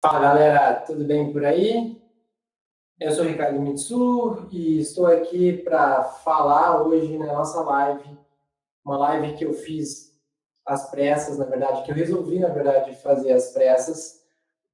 Fala galera, tudo bem por aí? Eu sou o Ricardo Mitsu e estou aqui para falar hoje na nossa live, uma live que eu fiz às pressas, na verdade, que eu resolvi, na verdade, fazer às pressas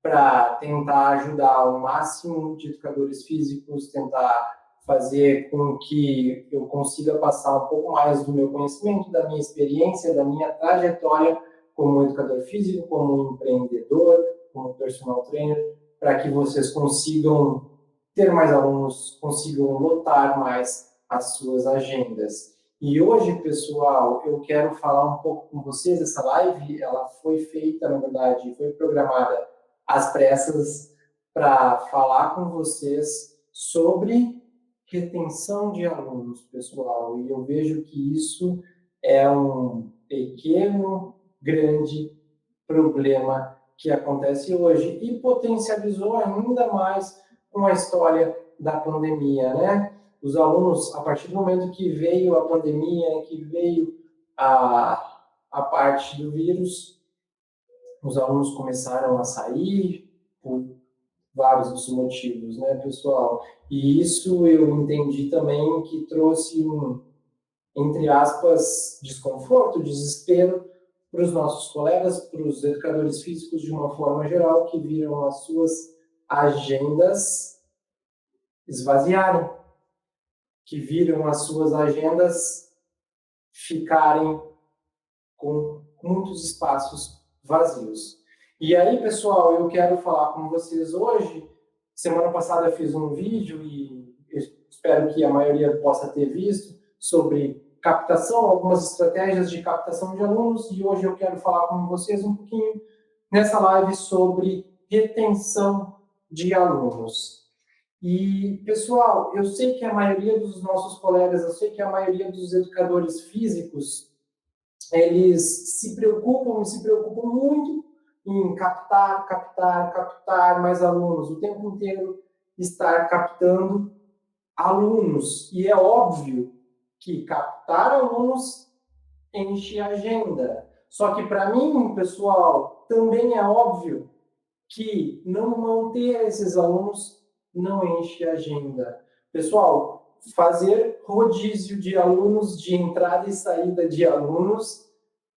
para tentar ajudar o máximo de educadores físicos, tentar fazer com que eu consiga passar um pouco mais do meu conhecimento, da minha experiência, da minha trajetória como educador físico, como empreendedor, como personal trainer, para que vocês consigam ter mais alunos, consigam lotar mais as suas agendas. E hoje, pessoal, eu quero falar um pouco com vocês. Essa live, ela foi feita, na verdade, foi programada às pressas para falar com vocês sobre retenção de alunos, pessoal. E eu vejo que isso é um pequeno, grande problema que acontece hoje e potencializou ainda mais com a história da pandemia, né? Os alunos, a partir do momento que veio a pandemia, que veio a parte do vírus, os alunos começaram a sair por vários dos motivos, né, pessoal? E isso eu entendi também que trouxe entre aspas, desconforto, desespero para os nossos colegas, para os educadores físicos de uma forma geral, que viram as suas agendas esvaziarem, que viram as suas agendas ficarem com muitos espaços vazios. E aí, pessoal, eu quero falar com vocês hoje. Semana passada eu fiz um vídeo e espero que a maioria possa ter visto sobre captação, algumas estratégias de captação de alunos, e hoje eu quero falar com vocês um pouquinho nessa live sobre retenção de alunos. E, pessoal, eu sei que a maioria dos nossos colegas, eu sei que a maioria dos educadores físicos, eles se preocupam muito em captar mais alunos, o tempo inteiro estar captando alunos. E é óbvio que captar alunos enche a agenda. Só que para mim, pessoal, também é óbvio que não manter esses alunos não enche a agenda. Pessoal, fazer rodízio de alunos, de entrada e saída de alunos,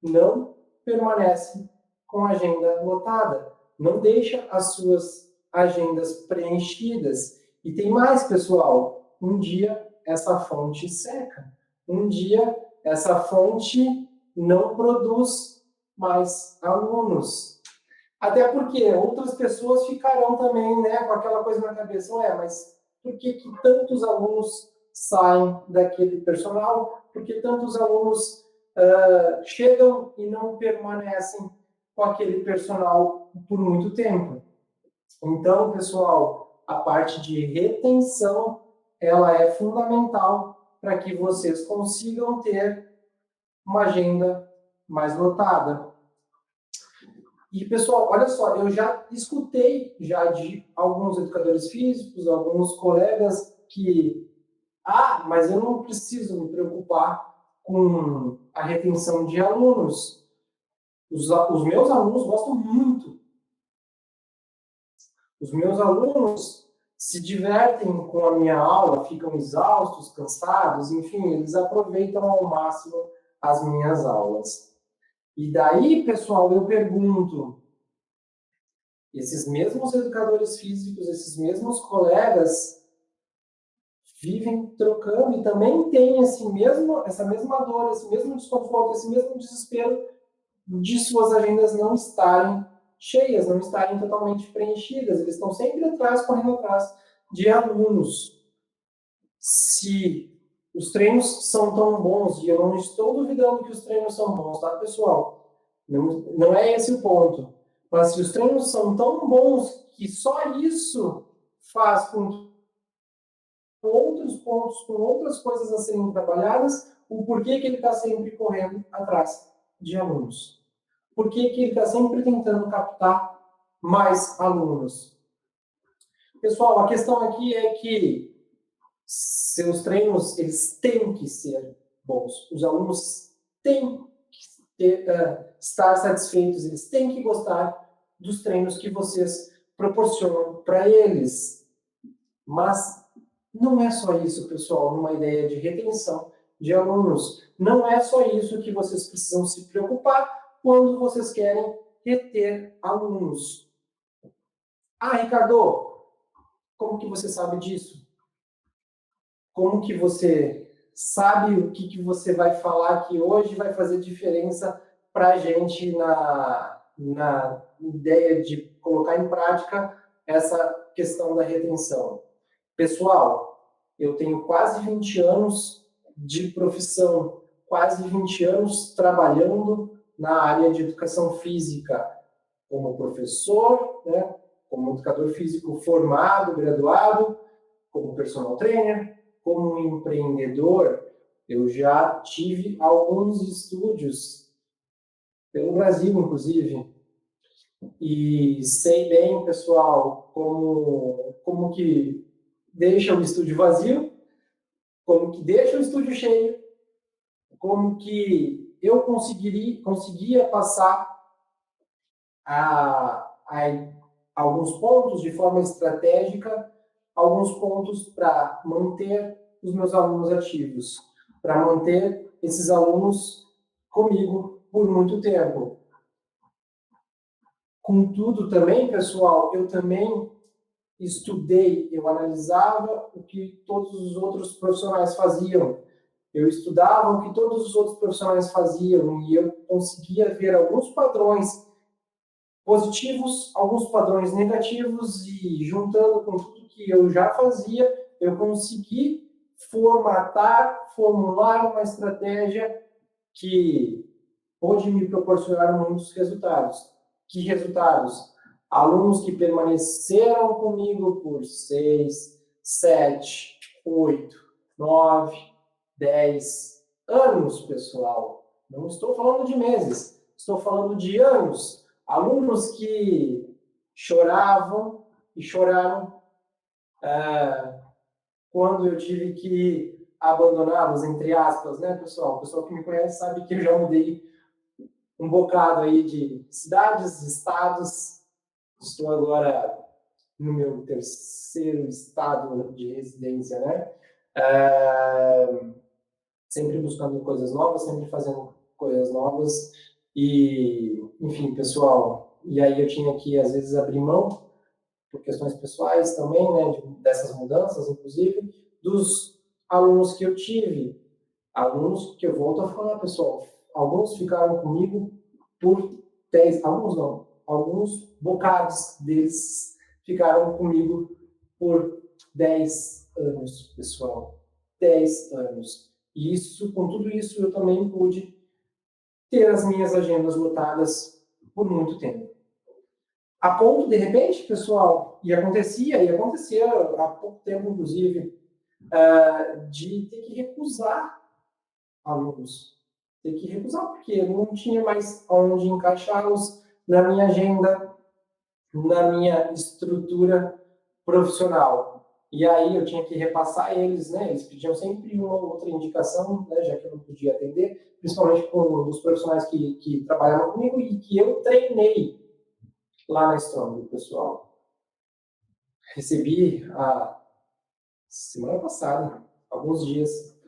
não permanece com a agenda lotada. Não deixa as suas agendas preenchidas. E tem mais, pessoal, um dia essa fonte seca. Um dia essa fonte não produz mais alunos. Até porque outras pessoas ficarão também, né, com aquela coisa na cabeça, mas por que tantos alunos saem daquele personal? Por que tantos alunos chegam e não permanecem com aquele personal por muito tempo? Então, pessoal, a parte de retenção, ela é fundamental para que vocês consigam ter uma agenda mais lotada. E, pessoal, olha só, eu já escutei de alguns educadores físicos, alguns colegas que, mas eu não preciso me preocupar com a retenção de alunos. Os meus alunos gostam muito. Os meus alunos se divertem com a minha aula, ficam exaustos, cansados, enfim, eles aproveitam ao máximo as minhas aulas. E daí, pessoal, eu pergunto, esses mesmos educadores físicos, esses mesmos colegas vivem trocando e também têm essa mesma dor, esse mesmo desconforto, esse mesmo desespero de suas agendas não estarem cheias, não estarem totalmente preenchidas. Eles estão sempre atrás, correndo atrás de alunos. Se os treinos são tão bons, e eu não estou duvidando que os treinos são bons, tá, pessoal? Não é esse o ponto. Mas se os treinos são tão bons que só isso faz com que outros pontos, com outras coisas a serem trabalhadas, o porquê que ele está sempre correndo atrás de alunos. Por que ele está sempre tentando captar mais alunos? Pessoal, a questão aqui é que seus treinos, eles têm que ser bons. Os alunos têm que estar satisfeitos, eles têm que gostar dos treinos que vocês proporcionam para eles. Mas não é só isso, pessoal, numa ideia de retenção de alunos. Não é só isso que vocês precisam se preocupar quando vocês querem reter alunos. Ah, Ricardo, como que você sabe disso? Como que você sabe o que você vai falar que hoje vai fazer diferença para a gente na ideia de colocar em prática essa questão da retenção? Pessoal, eu tenho quase 20 anos de profissão, quase 20 anos trabalhando na área de educação física, como professor, né, como educador físico formado, graduado, como personal trainer, como empreendedor. Eu já tive alguns estúdios pelo Brasil, inclusive, e sei bem, pessoal, como que deixa o estúdio vazio, como que deixa o estúdio cheio, como que eu conseguia passar a alguns pontos de forma estratégica, alguns pontos para manter os meus alunos ativos, para manter esses alunos comigo por muito tempo. Contudo, também, pessoal, eu também estudei, eu analisava o que todos os outros profissionais faziam. Eu estudava o que todos os outros profissionais faziam e eu conseguia ver alguns padrões positivos, alguns padrões negativos e juntando com tudo que eu já fazia, eu consegui formular uma estratégia que pôde me proporcionar muitos resultados. Que resultados? Alunos que permaneceram comigo por 6, 7, 8, 9, 10 anos, pessoal. Não estou falando de meses, estou falando de anos. Alunos que choravam e choraram quando eu tive que abandoná-los, entre aspas, né, pessoal? O pessoal que me conhece sabe que eu já mudei um bocado aí de cidades, estados. Estou agora no meu terceiro estado de residência, né? Sempre buscando coisas novas, sempre fazendo coisas novas. E, enfim, pessoal, e aí eu tinha que, às vezes, abrir mão, por questões pessoais também, né, dessas mudanças, inclusive, dos alunos que eu tive. Alunos que eu volto a falar, pessoal, alguns ficaram comigo por 10, alguns não, alguns bocados deles ficaram comigo por 10 anos, pessoal. 10 anos. E isso, com tudo isso, eu também pude ter as minhas agendas lotadas por muito tempo. A ponto, de repente, pessoal, e acontecia há pouco tempo, inclusive, de ter que recusar alunos. Ter que recusar, porque eu não tinha mais onde encaixá-los na minha agenda, na minha estrutura profissional. E aí eu tinha que repassar eles, né? Eles pediam sempre uma outra indicação, né? Já que eu não podia atender, principalmente com os profissionais que trabalhavam comigo e que eu treinei lá na Strong, pessoal. Recebi a semana passada, alguns dias,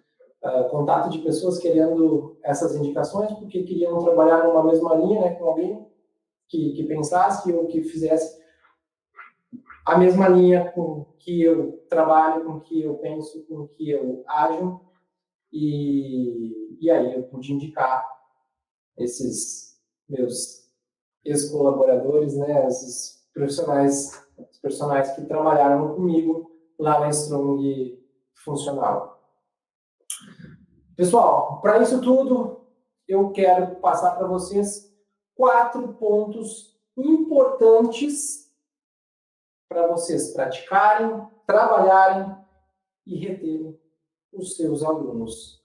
contato de pessoas querendo essas indicações porque queriam trabalhar numa mesma linha, né, com alguém que pensasse ou que fizesse a mesma linha com que eu trabalho, com que eu penso, com que eu ajo. E aí eu pude indicar esses meus ex-colaboradores, né, esses profissionais que trabalharam comigo lá na Strong Funcional. Pessoal, para isso tudo, eu quero passar para vocês 4 pontos importantes para vocês praticarem, trabalharem e reterem os seus alunos.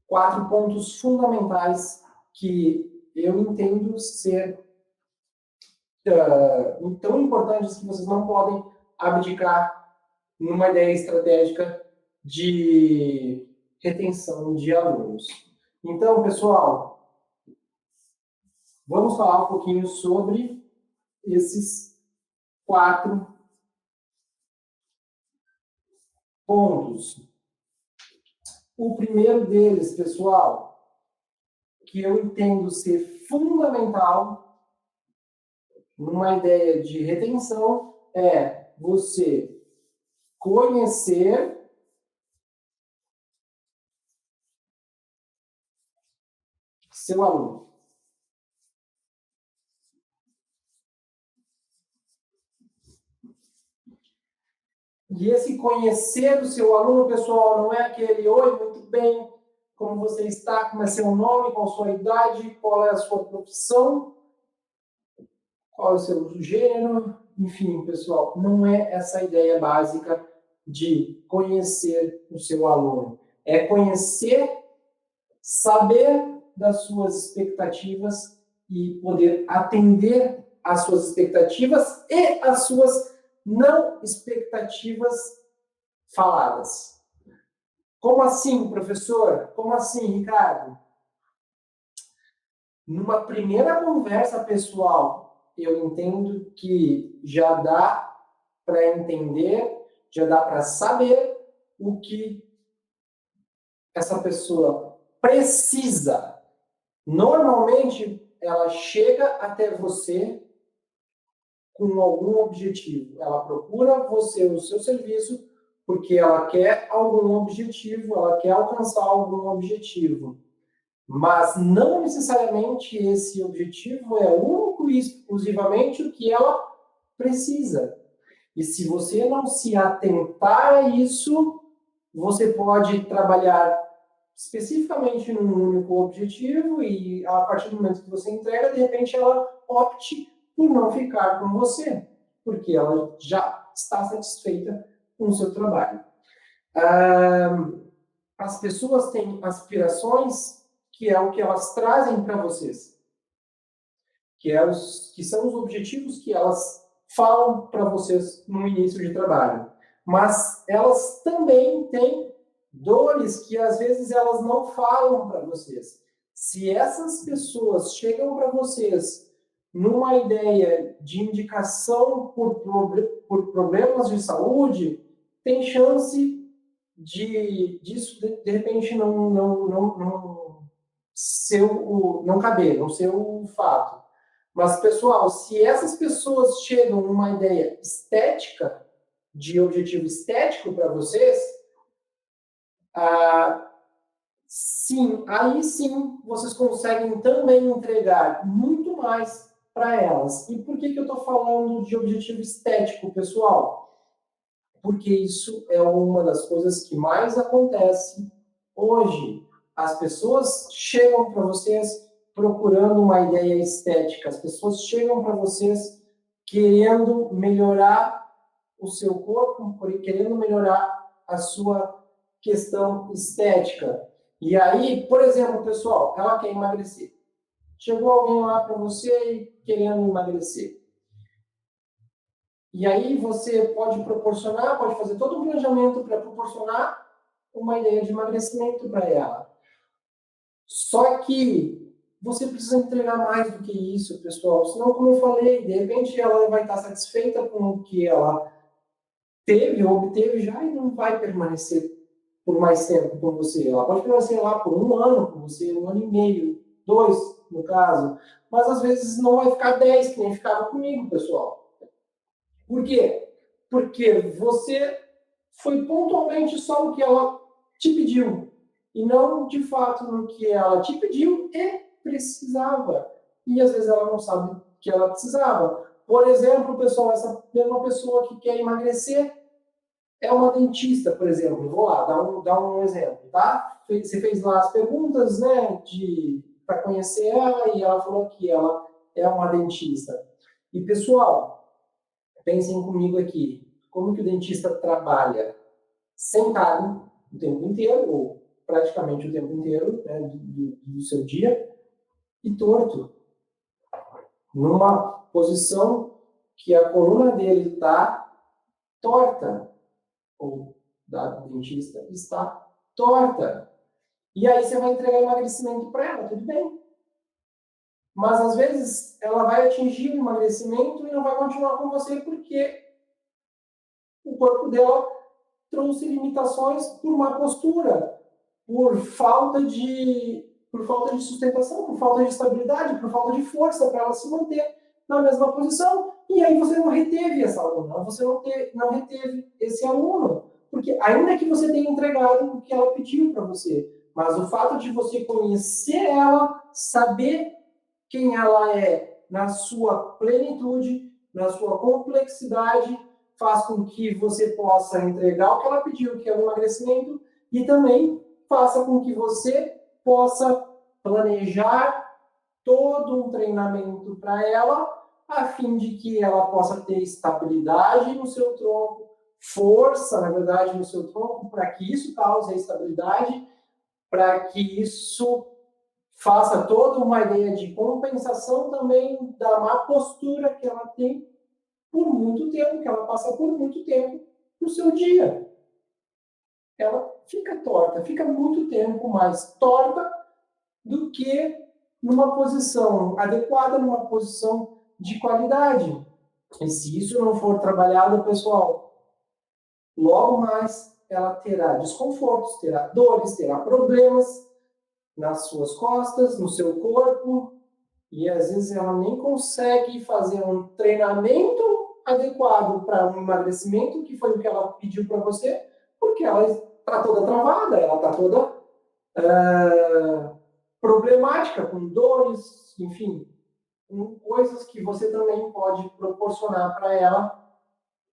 4 pontos fundamentais que eu entendo ser tão importantes que vocês não podem abdicar numa ideia estratégica de retenção de alunos. Então, pessoal, vamos falar um pouquinho sobre esses 4 pontos. O primeiro deles, pessoal, que eu entendo ser fundamental numa ideia de retenção, é você conhecer seu aluno. E esse conhecer do seu aluno, pessoal, não é aquele, oi, muito bem, como você está, como é seu nome, qual a sua idade, qual é a sua profissão, qual é o seu gênero, enfim, pessoal, não é essa a ideia básica de conhecer o seu aluno. É conhecer, saber das suas expectativas e poder atender às suas expectativas e às suas não expectativas faladas. Como assim, professor? Como assim, Ricardo? Numa primeira conversa pessoal, eu entendo que já dá para entender, já dá para saber o que essa pessoa precisa. Normalmente, ela chega até você com algum objetivo. Ela procura você, o seu serviço, porque ela quer algum objetivo, ela quer alcançar algum objetivo. Mas não necessariamente esse objetivo é único e exclusivamente o que ela precisa. E se você não se atentar a isso, você pode trabalhar especificamente num único objetivo e a partir do momento que você entrega, de repente ela opte por não ficar com você, porque ela já está satisfeita com o seu trabalho. As pessoas têm aspirações, que é o que elas trazem para vocês, que são os objetivos que elas falam para vocês no início de trabalho. Mas elas também têm dores que às vezes elas não falam para vocês. Se essas pessoas chegam para vocês numa ideia de indicação por problemas de saúde, tem chance disso de repente não caber, não ser o fato. Mas, pessoal, se essas pessoas chegam numa ideia estética, de objetivo estético para vocês, sim, aí sim vocês conseguem também entregar muito mais para elas. E por que eu estou falando de objetivo estético, pessoal? Porque isso é uma das coisas que mais acontece hoje. As pessoas chegam para vocês procurando uma ideia estética, as pessoas chegam para vocês querendo melhorar o seu corpo, querendo melhorar a sua questão estética. E aí, por exemplo, pessoal, ela quer emagrecer. Chegou alguém lá para você querendo emagrecer. E aí você pode proporcionar, pode fazer todo um planejamento para proporcionar uma ideia de emagrecimento para ela. Só que você precisa entregar mais do que isso, pessoal. Senão, como eu falei, de repente ela vai estar satisfeita com o que ela teve ou obteve já e não vai permanecer por mais tempo com você. Ela pode permanecer lá por 1 ano com você, 1 ano e meio, 2, no caso. Mas às vezes não vai ficar 10, que nem ficava comigo, pessoal. Por quê? Porque você foi pontualmente só o que ela te pediu, e não, de fato, no que ela te pediu e precisava. E, às vezes, ela não sabe o que ela precisava. Por exemplo, pessoal, essa mesma pessoa que quer emagrecer é uma dentista, por exemplo. Vou lá, dar um exemplo, tá? Você fez lá as perguntas, né, para conhecer ela, e ela falou que ela é uma dentista. E, pessoal, pensem comigo aqui, como que o dentista trabalha? Sentado o tempo inteiro, ou praticamente o tempo inteiro, né, do seu dia, e torto. Numa posição que a coluna dele está torta, ou da dentista está torta. E aí você vai entregar emagrecimento para ela, tudo bem. mas às vezes ela vai atingir o emagrecimento e não vai continuar com você porque o corpo dela trouxe limitações por má postura, por falta de sustentação, por falta de estabilidade, por falta de força para ela se manter na mesma posição. E aí você não reteve essa aluna, você não reteve esse aluno, porque ainda que você tenha entregado o que ela pediu para você, mas o fato de você conhecer ela, saber quem ela é na sua plenitude, na sua complexidade, faz com que você possa entregar o que ela pediu, que é o emagrecimento, e também faça com que você possa planejar todo um treinamento para ela, a fim de que ela possa ter estabilidade no seu tronco, força, na verdade, no seu tronco, para que isso cause a estabilidade, para que isso faça toda uma ideia de compensação também da má postura que ela tem por muito tempo, que ela passa por muito tempo no seu dia. Ela fica torta, fica muito tempo mais torta do que numa posição adequada, numa posição de qualidade. E se isso não for trabalhado, pessoal, logo mais ela terá desconfortos, terá dores, terá problemas nas suas costas, no seu corpo, e às vezes ela nem consegue fazer um treinamento adequado para um emagrecimento, que foi o que ela pediu para você, porque ela está toda travada, ela está toda problemática, com dores, enfim, com coisas que você também pode proporcionar para ela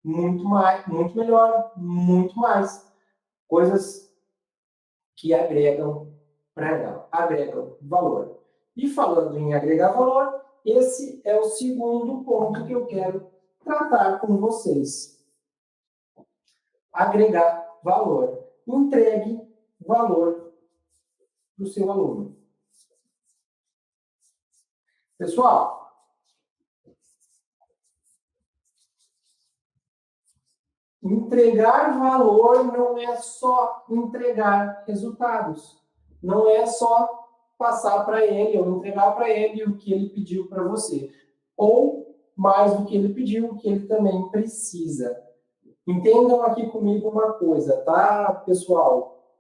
muito mais, muito melhor, muito mais, coisas que agregam para ela, agregam valor. E falando em agregar valor, esse é o segundo ponto que eu quero tratar com vocês. Agregar valor. Entregue valor para o seu aluno. Pessoal, entregar valor não é só entregar resultados. Não é só passar para ele ou entregar para ele o que ele pediu para você. Ou mais do que ele pediu, o que ele também precisa. Entendam aqui comigo uma coisa, tá, pessoal?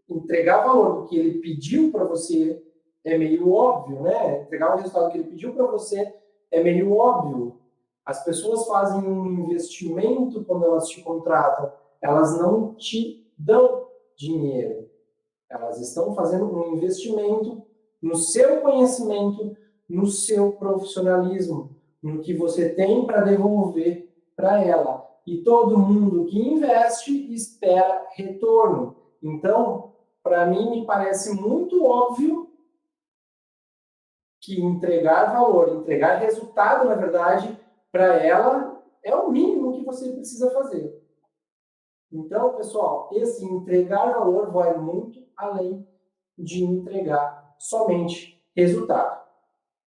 Entregar valor do que ele pediu para você é meio óbvio, né? Entregar o resultado que ele pediu para você é meio óbvio. As pessoas fazem um investimento quando elas te contratam, elas não te dão dinheiro. Elas estão fazendo um investimento no seu conhecimento, no seu profissionalismo, no que você tem para devolver para ela. E todo mundo que investe espera retorno. Então, para mim, me parece muito óbvio que entregar valor, entregar resultado, na verdade, para ela é o mínimo que você precisa fazer. Então, pessoal, esse entregar valor vai muito além de entregar somente resultado.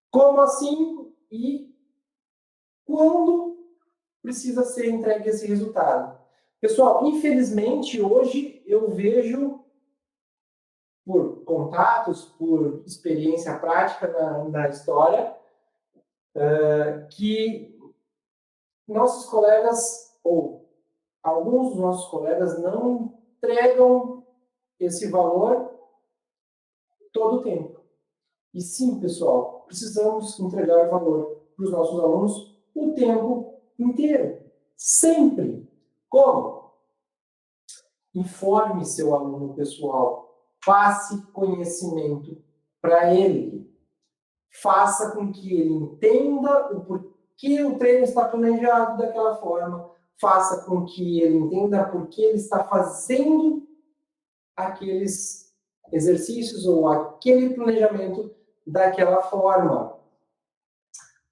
Como assim e quando precisa ser entregue esse resultado? Pessoal, infelizmente, hoje eu vejo, por contatos, por experiência prática na história, que nossos colegas, ou alguns dos nossos colegas, não entregam esse valor todo o tempo. E sim, pessoal, precisamos entregar valor para os nossos alunos o tempo inteiro. Sempre. Como? Informe seu aluno, pessoal. Passe conhecimento para ele. Faça com que ele entenda o porquê o treino está planejado daquela forma. Faça com que ele entenda por que ele está fazendo aqueles exercícios ou aquele planejamento daquela forma.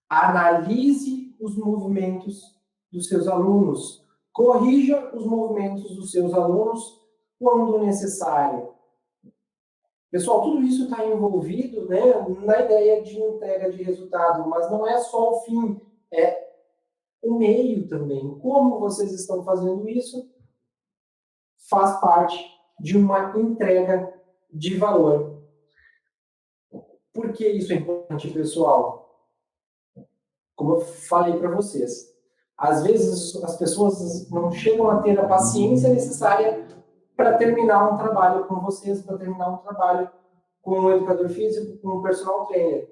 Analise os movimentos dos seus alunos. Corrija os movimentos dos seus alunos quando necessário. Pessoal, tudo isso está envolvido, né, na ideia de entrega de resultado, mas não é só o fim, é o meio também. Como vocês estão fazendo isso faz parte de uma entrega de valor. Por que isso é importante, pessoal? Como eu falei para vocês, às vezes as pessoas não chegam a ter a paciência necessária para terminar um trabalho com vocês, para terminar um trabalho com um educador físico, com um personal trainer.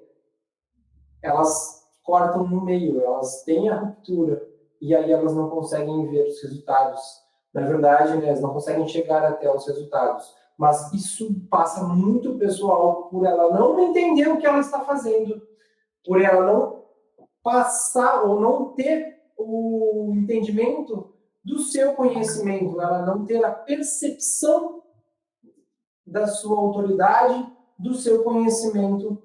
Elas cortam no meio, elas têm a ruptura e aí elas não conseguem ver os resultados. Na verdade, né, elas não conseguem chegar até os resultados. Mas isso passa muito pessoal por ela não entender o que ela está fazendo, por ela não passar ou não ter o entendimento do seu conhecimento, ela não ter a percepção da sua autoridade, do seu conhecimento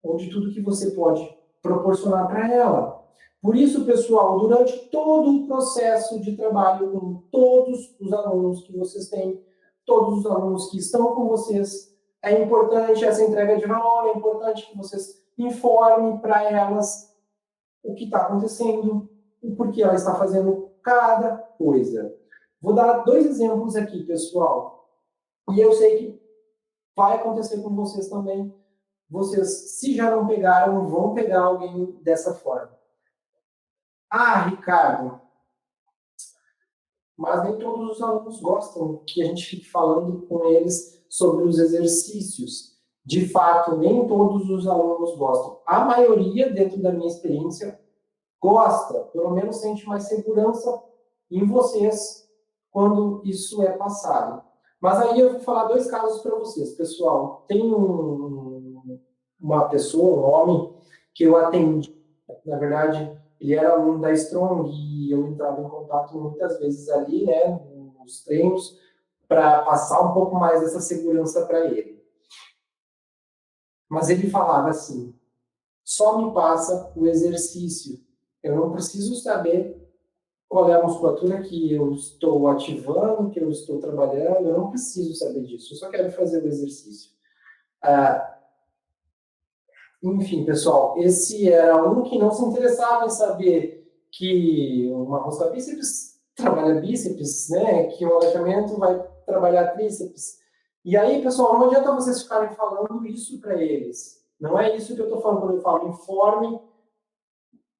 ou de tudo que você pode proporcionar para ela. Por isso, pessoal, durante todo o processo de trabalho com todos os alunos que vocês têm, todos os alunos que estão com vocês, é importante essa entrega de valor, é importante que vocês informem para elas o que está acontecendo, o porquê ela está fazendo cada coisa. Vou dar 2 exemplos aqui, pessoal. E eu sei que vai acontecer com vocês também. Vocês, se já não pegaram, vão pegar alguém dessa forma. Ah, Ricardo, mas nem todos os alunos gostam que a gente fique falando com eles sobre os exercícios. De fato, nem todos os alunos gostam. A maioria, dentro da minha experiência, gosta, pelo menos sente mais segurança em vocês quando isso é passado. Mas aí eu vou falar 2 casos para vocês, pessoal. Tem uma pessoa, um homem, que eu atendi. Na verdade, ele era aluno da Strong e eu entrava em contato muitas vezes ali, né, nos treinos, para passar um pouco mais dessa segurança para ele. Mas ele falava assim: só me passa o exercício. Eu não preciso saber qual é a musculatura que eu estou ativando, que eu estou trabalhando, eu não preciso saber disso, eu só quero fazer o exercício. Enfim, pessoal, esse era um que não se interessava em saber que uma rosca bíceps trabalha bíceps, né? Que um agachamento vai trabalhar tríceps. E aí, pessoal, não adianta vocês ficarem falando isso para eles. Não é isso que eu estou falando quando eu falo. Informe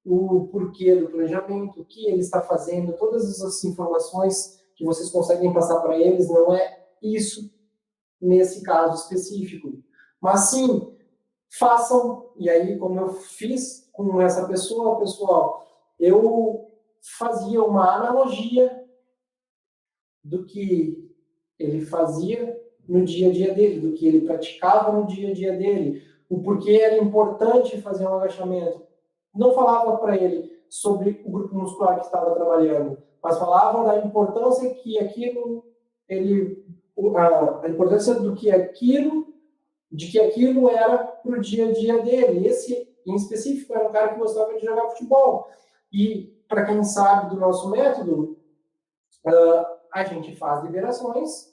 o porquê do planejamento, o que ele está fazendo, todas essas informações que vocês conseguem passar para eles, não é isso nesse caso específico. Mas sim, façam, e aí como eu fiz com essa pessoa, pessoal, eu fazia uma analogia do que ele fazia no dia a dia dele, do que ele praticava no dia a dia dele, o porquê era importante fazer um agachamento. Não falava para ele sobre o grupo muscular que estava trabalhando, mas falava da importância que aquilo, a importância do que aquilo, de que aquilo era para o dia a dia dele. Esse, em específico, era um cara que gostava de jogar futebol. E, para quem sabe do nosso método, a gente faz liberações,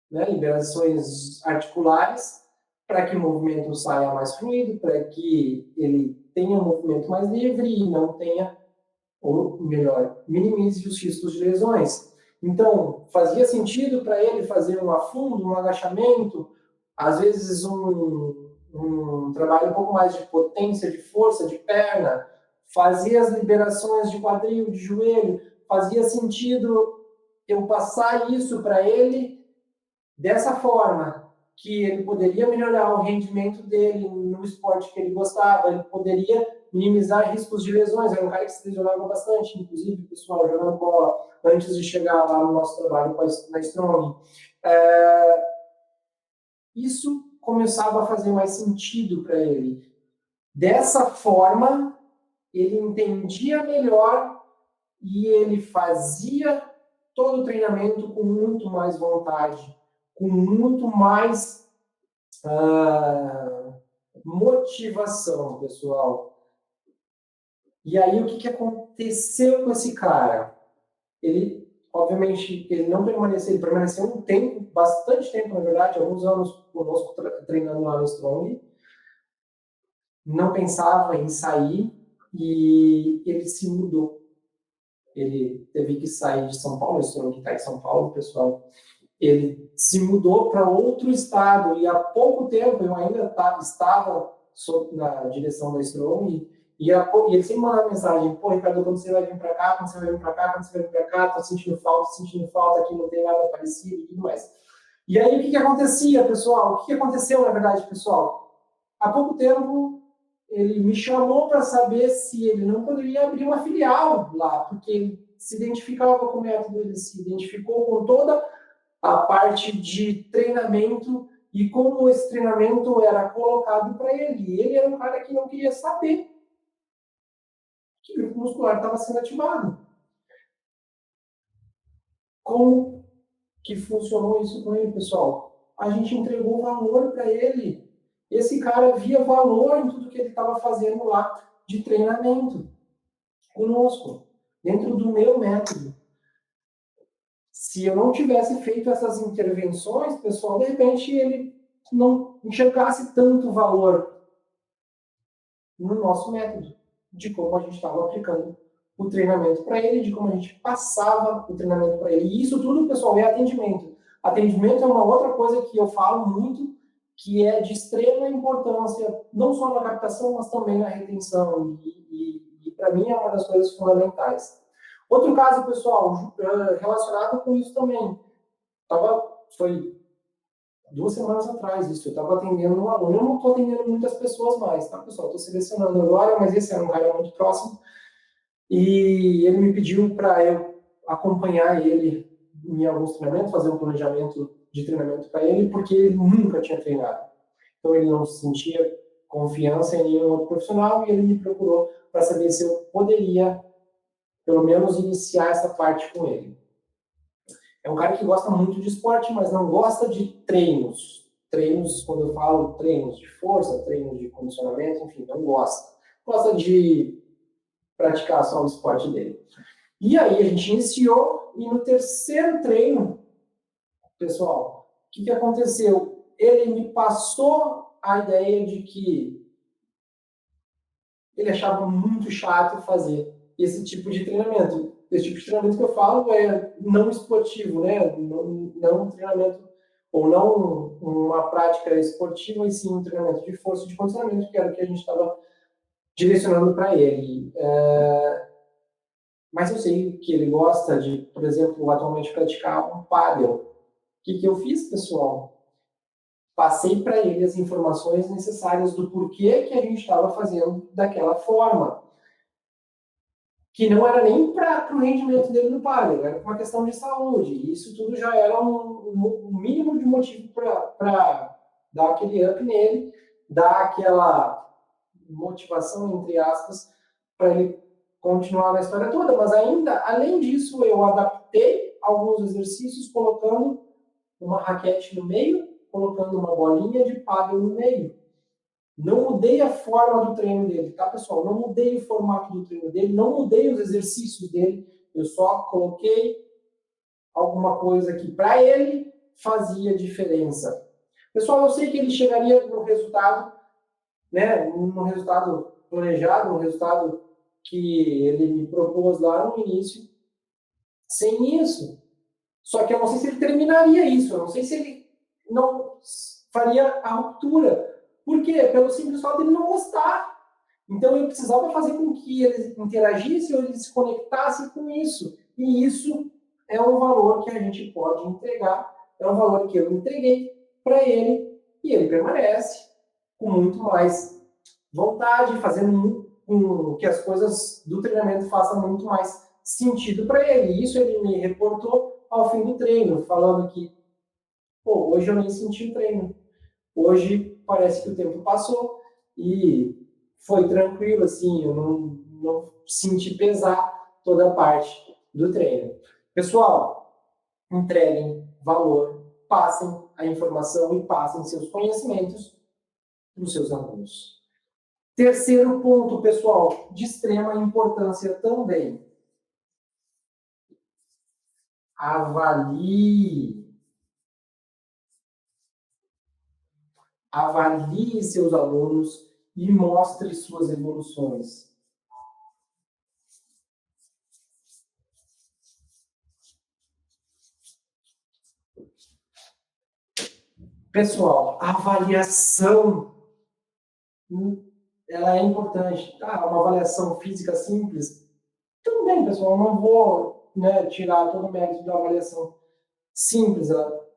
né, liberações articulares, para que o movimento saia mais fluido, para que ele tenha um movimento mais livre e não tenha, ou melhor, minimize os riscos de lesões. Então, fazia sentido para ele fazer um afundo, um agachamento, às vezes um trabalho um pouco mais de potência, de força, de perna, fazia as liberações de quadril, de joelho, fazia sentido eu passar isso para ele dessa forma, que ele poderia melhorar o rendimento dele no esporte que ele gostava, ele poderia minimizar riscos de lesões. Era um cara que se lesionava bastante, inclusive, pessoal, jogando bola antes de chegar lá no nosso trabalho na Strong. Isso começava a fazer mais sentido para ele. Dessa forma, ele entendia melhor e ele fazia todo o treinamento com muito mais vontade, com muito mais motivação, pessoal. E aí, o que aconteceu com esse cara? Ele, obviamente, ele não permaneceu, ele permaneceu um tempo, bastante tempo, na verdade, alguns anos conosco treinando lá no Strong. Não pensava em sair e ele se mudou. Ele teve que sair de São Paulo, o Strong que está em São Paulo, pessoal. ele se mudou para outro estado e há pouco tempo eu ainda estava na direção da Strong e ele sempre mandava mensagem: pô, Ricardo, quando você vai vir para cá, quando você vai vir para cá, quando você vai vir para cá, tô sentindo falta, aqui não tem nada parecido e tudo mais. E aí, o que acontecia, pessoal? O que aconteceu, na verdade, pessoal? Há pouco tempo, ele me chamou para saber se ele não poderia abrir uma filial lá, porque ele se identificava com o método, ele se identificou com toda a parte de treinamento e como esse treinamento era colocado para ele. E ele era um cara que não queria saber que o grupo muscular estava sendo ativado. Como que funcionou isso com ele, pessoal? A gente entregou valor para ele. Esse cara via valor em tudo que ele estava fazendo lá de treinamento conosco, dentro do meu método. Se eu não tivesse feito essas intervenções, pessoal, de repente ele não enxergasse tanto valor no nosso método, de como a gente estava aplicando o treinamento para ele, de como a gente passava o treinamento para ele. E isso tudo, pessoal, é atendimento. Atendimento é uma outra coisa que eu falo muito, que é de extrema importância, não só na captação, mas também na retenção. E para mim é uma das coisas fundamentais. Outro caso, pessoal, relacionado com isso também. Foi 2 semanas atrás isso. Eu estava atendendo um aluno. Eu não estou atendendo muitas pessoas mais, tá, pessoal? Estou selecionando agora, mas esse era um cara muito próximo. E ele me pediu para eu acompanhar ele em alguns treinamentos, fazer um planejamento de treinamento para ele, porque ele nunca tinha treinado. Então ele não sentia confiança em nenhum outro profissional e ele me procurou para saber se eu poderia, pelo menos, iniciar essa parte com ele. É um cara que gosta muito de esporte, mas não gosta de treinos. Treinos, quando eu falo treinos de força, treinos de condicionamento, enfim, não gosta. Gosta de praticar só o esporte dele. E aí a gente iniciou, e no terceiro treino, pessoal, o que aconteceu? Ele me passou a ideia de que ele achava muito chato fazer esse tipo de treinamento. Esse tipo de treinamento que eu falo é não esportivo, né? Não um treinamento, ou não uma prática esportiva, e sim um treinamento de força e de condicionamento, que era o que a gente estava direcionando para ele. Mas eu sei que ele gosta de, por exemplo, atualmente praticar um pádel. O que eu fiz, pessoal? Passei para ele as informações necessárias do porquê que a gente estava fazendo daquela forma. Que não era nem para o rendimento dele no pádel, era uma questão de saúde. E isso tudo já era um mínimo de motivo para dar aquele up nele, dar aquela motivação, entre aspas, para ele continuar na história toda. Mas ainda, além disso, eu adaptei alguns exercícios colocando uma raquete no meio, colocando uma bolinha de pádel no meio. Não mudei a forma do treino dele, tá, pessoal? Não mudei o formato do treino dele, não mudei os exercícios dele, eu só coloquei alguma coisa que para ele fazia diferença. Pessoal, eu sei que ele chegaria no resultado, né, no resultado planejado, no resultado que ele me propôs lá no início, sem isso. Só que eu não sei se ele terminaria isso, eu não sei se ele não faria a ruptura. Por quê? Pelo simples fato de ele não gostar. Então eu precisava fazer com que ele interagisse ou ele se conectasse com isso. E isso é um valor que a gente pode entregar, é um valor que eu entreguei para ele e ele permanece com muito mais vontade, fazendo com que as coisas do treinamento façam muito mais sentido para ele. E isso ele me reportou ao fim do treino, falando que, pô, hoje eu nem senti o treino. Hoje parece que o tempo passou e foi tranquilo, assim, eu não senti pesar toda a parte do treino. Pessoal, entreguem valor, passem a informação e passem seus conhecimentos para os seus alunos. Terceiro ponto, pessoal, de extrema importância também. Avalie. Avalie seus alunos e mostre suas evoluções. Pessoal, a avaliação, ela é importante. Tá? Uma avaliação física simples, tudo bem, pessoal, eu não vou, né, tirar todo o mérito da avaliação simples,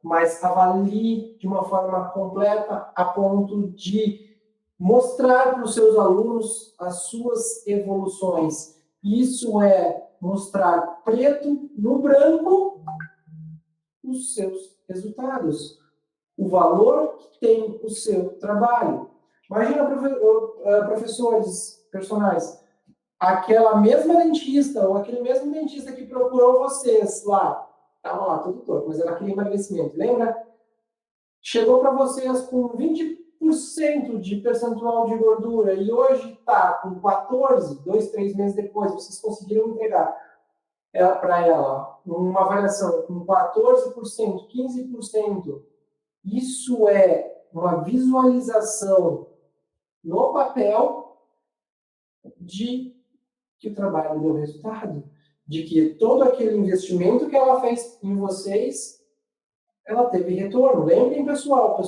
mas avalie de uma forma completa a ponto de mostrar para os seus alunos as suas evoluções. Isso é mostrar preto no branco os seus resultados, o valor que tem o seu trabalho. Imagina, professores personagens, aquela mesma dentista ou aquele mesmo dentista que procurou vocês lá, estava lá tudo torto, mas ela queria emagrecimento, lembra? Chegou para vocês com 20% de percentual de gordura e hoje está com 14, 2, 3 meses depois, vocês conseguiram entregar para ela uma avaliação com 14%, 15%. Isso é uma visualização no papel de que o trabalho deu resultado, de que todo aquele investimento que ela fez em vocês, ela teve retorno. Lembrem, pessoal,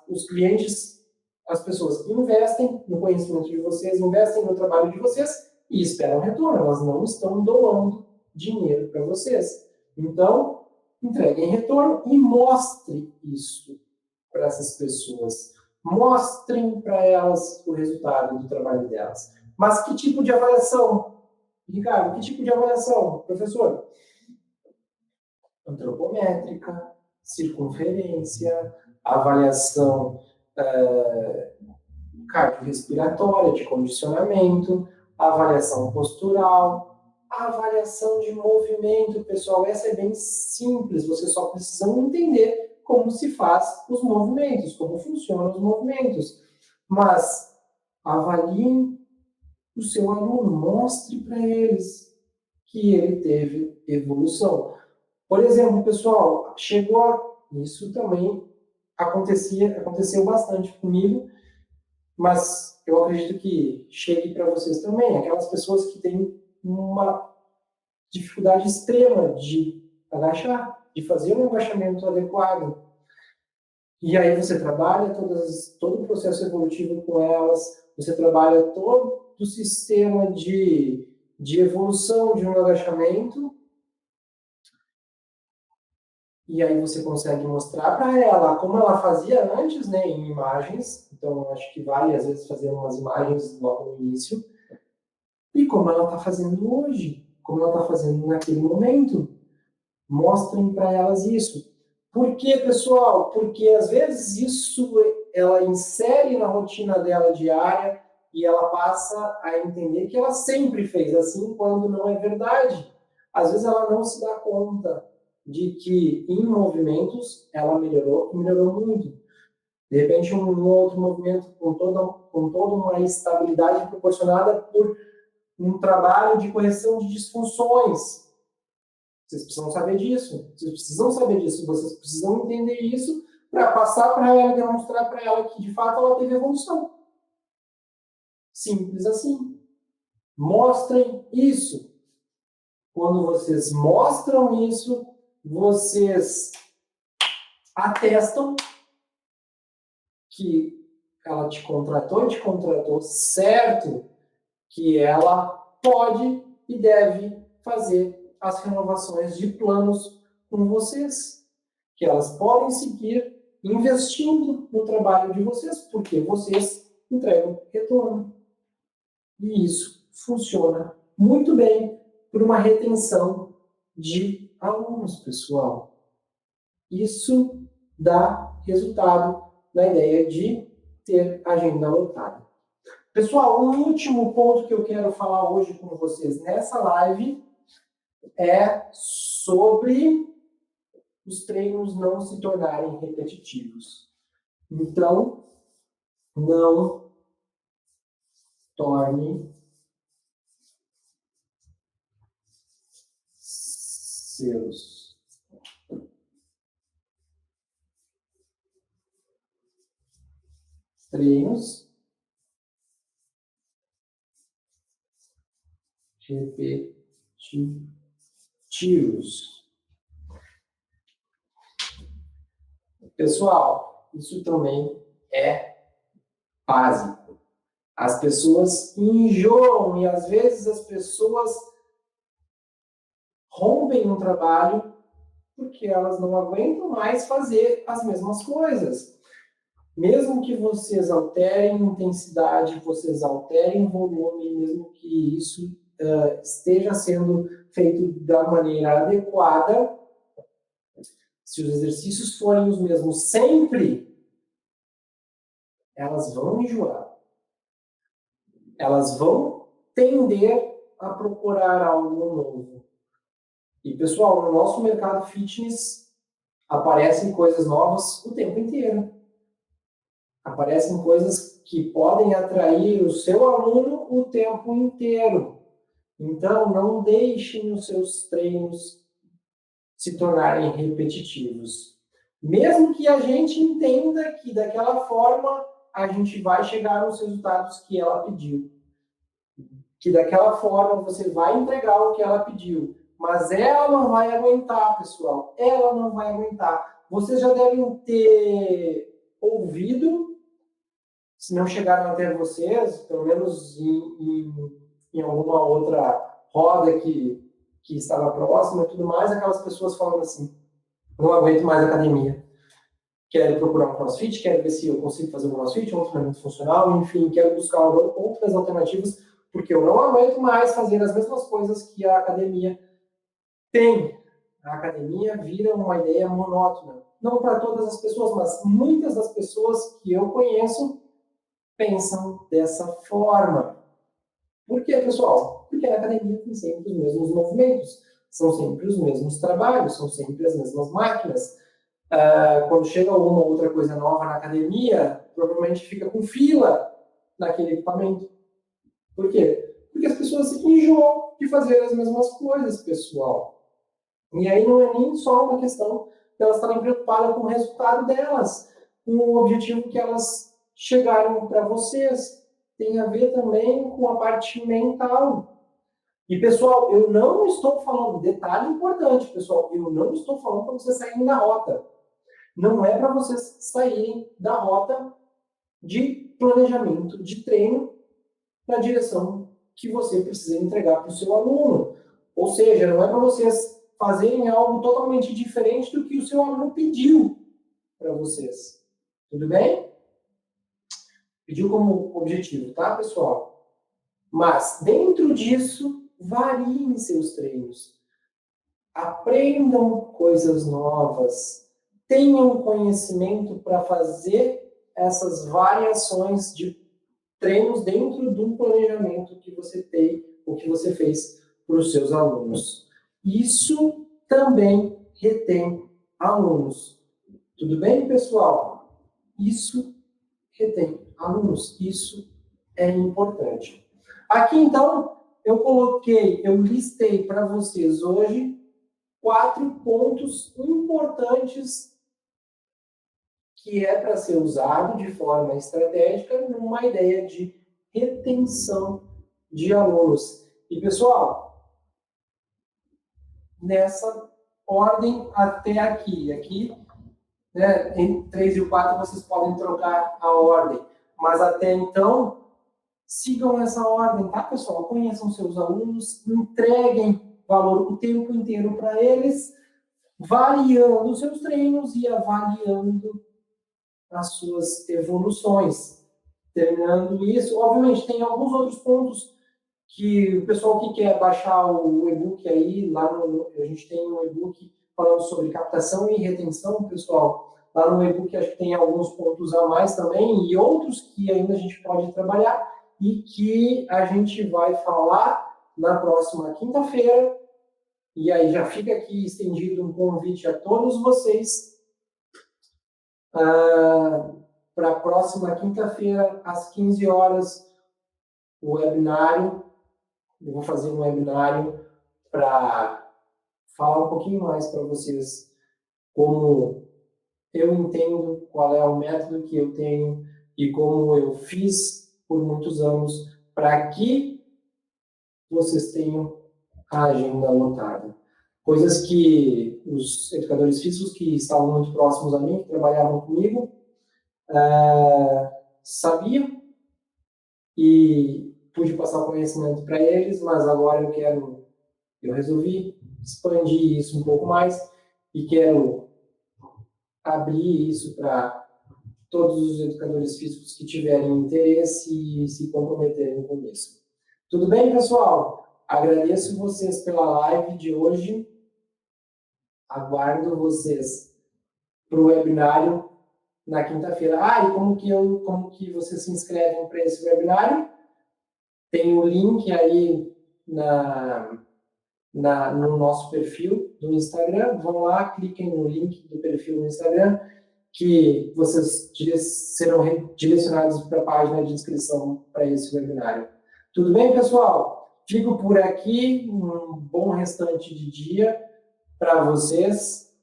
os clientes, as pessoas investem no conhecimento de vocês, investem no trabalho de vocês e esperam retorno. Elas não estão doando dinheiro para vocês. Então, entreguem retorno e mostre isso para essas pessoas. Mostrem para elas o resultado do trabalho delas. Mas que tipo de avaliação? Ricardo, que tipo de avaliação, professor? Antropométrica, circunferência, avaliação cardiorrespiratória, de condicionamento, avaliação postural, avaliação de movimento, pessoal. Essa é bem simples, vocês só precisam entender como se faz os movimentos, como funcionam os movimentos. Mas avaliem o seu aluno, mostre para eles que ele teve evolução. Por exemplo, pessoal, isso também aconteceu bastante comigo, mas eu acredito que chegue para vocês também, aquelas pessoas que têm uma dificuldade extrema de agachar, de fazer um agachamento adequado. E aí você trabalha todo o processo evolutivo com elas, você trabalha todo o sistema de evolução de um agachamento, e aí você consegue mostrar para ela como ela fazia antes, né, em imagens. Então, acho que vale, às vezes, fazer umas imagens logo no início. E como ela está fazendo hoje, como ela está fazendo naquele momento. Mostrem para elas isso. Por quê, pessoal? Porque, às vezes, isso ela insere na rotina dela diária e ela passa a entender que ela sempre fez assim, quando não é verdade. Às vezes, ela não se dá conta de que em movimentos ela melhorou e melhorou muito. De repente, um outro movimento com toda uma estabilidade proporcionada por um trabalho de correção de disfunções. Vocês precisam saber disso. Vocês precisam entender isso para passar para ela e demonstrar para ela que, de fato, ela teve evolução. Simples assim. Mostrem isso. Quando vocês mostram isso, vocês atestam que ela te contratou certo, que ela pode e deve fazer as renovações de planos com vocês, que elas podem seguir investindo no trabalho de vocês, porque vocês entregam retorno. E isso funciona muito bem por uma retenção de alunos, pessoal. Isso dá resultado na ideia de ter agenda lotada. Pessoal, um último ponto que eu quero falar hoje com vocês nessa live é sobre os treinos não se tornarem repetitivos. Então, não torne seus treinos repetitivos. Pessoal, isso também é básico. As pessoas enjoam e às vezes as pessoas rompem um trabalho porque elas não aguentam mais fazer as mesmas coisas. Mesmo que vocês alterem intensidade, vocês alterem volume, mesmo que isso esteja sendo feito da maneira adequada, se os exercícios forem os mesmos sempre, elas vão enjoar. Elas vão tender a procurar algo novo. E, pessoal, no nosso mercado fitness, aparecem coisas novas o tempo inteiro. Aparecem coisas que podem atrair o seu aluno o tempo inteiro. Então, não deixem os seus treinos se tornarem repetitivos. Mesmo que a gente entenda que daquela forma a gente vai chegar nos resultados que ela pediu. Que daquela forma você vai entregar o que ela pediu. Mas ela não vai aguentar, pessoal. Ela não vai aguentar. Vocês já devem ter ouvido, se não chegaram até vocês, pelo menos em alguma outra roda que estava próxima e tudo mais, aquelas pessoas falando assim, não aguento mais academia. Quero procurar um crossfit, quero ver se eu consigo fazer um crossfit, um treinamento funcional, enfim, quero buscar outras alternativas, porque eu não aguento mais fazer as mesmas coisas que a academia tem. A academia vira uma ideia monótona. Não para todas as pessoas, mas muitas das pessoas que eu conheço pensam dessa forma. Por quê, pessoal? Porque a academia tem sempre os mesmos movimentos, são sempre os mesmos trabalhos, são sempre as mesmas máquinas. Quando chega alguma outra coisa nova na academia, provavelmente fica com fila naquele equipamento. Por quê? Porque as pessoas se enjoam de fazer as mesmas coisas, pessoal. E aí não é nem só uma questão de elas estarem preocupadas com o resultado delas, com o objetivo que elas chegaram para vocês. Tem a ver também com a parte mental. E, pessoal, eu não estou falando, detalhe importante, pessoal, eu não estou falando para vocês saírem da rota. Não é para vocês saírem da rota de planejamento de treino na direção que você precisa entregar para o seu aluno. Ou seja, não é para vocês fazerem algo totalmente diferente do que o seu aluno pediu para vocês. Tudo bem? Pediu como objetivo, tá, pessoal? Mas, dentro disso, variem seus treinos. Aprendam coisas novas. Tenham conhecimento para fazer essas variações de treinos dentro do planejamento que você tem, ou que você fez para os seus alunos. Isso também retém alunos. Tudo bem, pessoal? Isso retém alunos. Isso é importante. Aqui, então, eu listei para vocês hoje 4 pontos importantes que é para ser usado de forma estratégica numa ideia de retenção de alunos. E, pessoal, nessa ordem até aqui. Aqui, né, em 3 e 4, vocês podem trocar a ordem. Mas até então, sigam essa ordem, tá, pessoal? Conheçam seus alunos, entreguem valor o tempo inteiro para eles, variando os seus treinos e avaliando as suas evoluções. Terminando isso, obviamente, tem alguns outros pontos que o pessoal que quer baixar o e-book aí, a gente tem um e-book falando sobre captação e retenção, pessoal. Lá no e-book acho que tem alguns pontos a mais também e outros que ainda a gente pode trabalhar e que a gente vai falar na próxima quinta-feira. E aí já fica aqui estendido um convite a todos vocês para a próxima quinta-feira, às 15 horas, o webinário. Eu vou fazer um webinário para falar um pouquinho mais para vocês como eu entendo, qual é o método que eu tenho e como eu fiz por muitos anos para que vocês tenham a agenda lotada. coisas que os educadores físicos que estavam muito próximos a mim, que trabalhavam comigo, sabiam, e pude passar o conhecimento para eles, mas agora eu resolvi expandir isso um pouco mais e quero abrir isso para todos os educadores físicos que tiverem interesse e se comprometerem com isso. Tudo bem, pessoal? Agradeço vocês pela live de hoje. Aguardo vocês para o webinário na quinta-feira. E como que vocês se inscrevem para esse webinário? Tem o link aí no nosso perfil do Instagram. Vão lá, cliquem no link do perfil no Instagram, que vocês serão direcionados para a página de inscrição para esse webinário. Tudo bem, pessoal? Fico por aqui. Um bom restante de dia para vocês.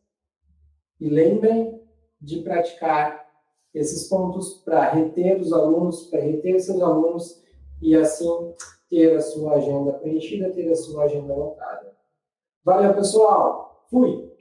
E lembrem de praticar esses pontos para reter os alunos, para reter seus alunos e assim ter a sua agenda preenchida, ter a sua agenda lotada. Valeu, pessoal! Fui!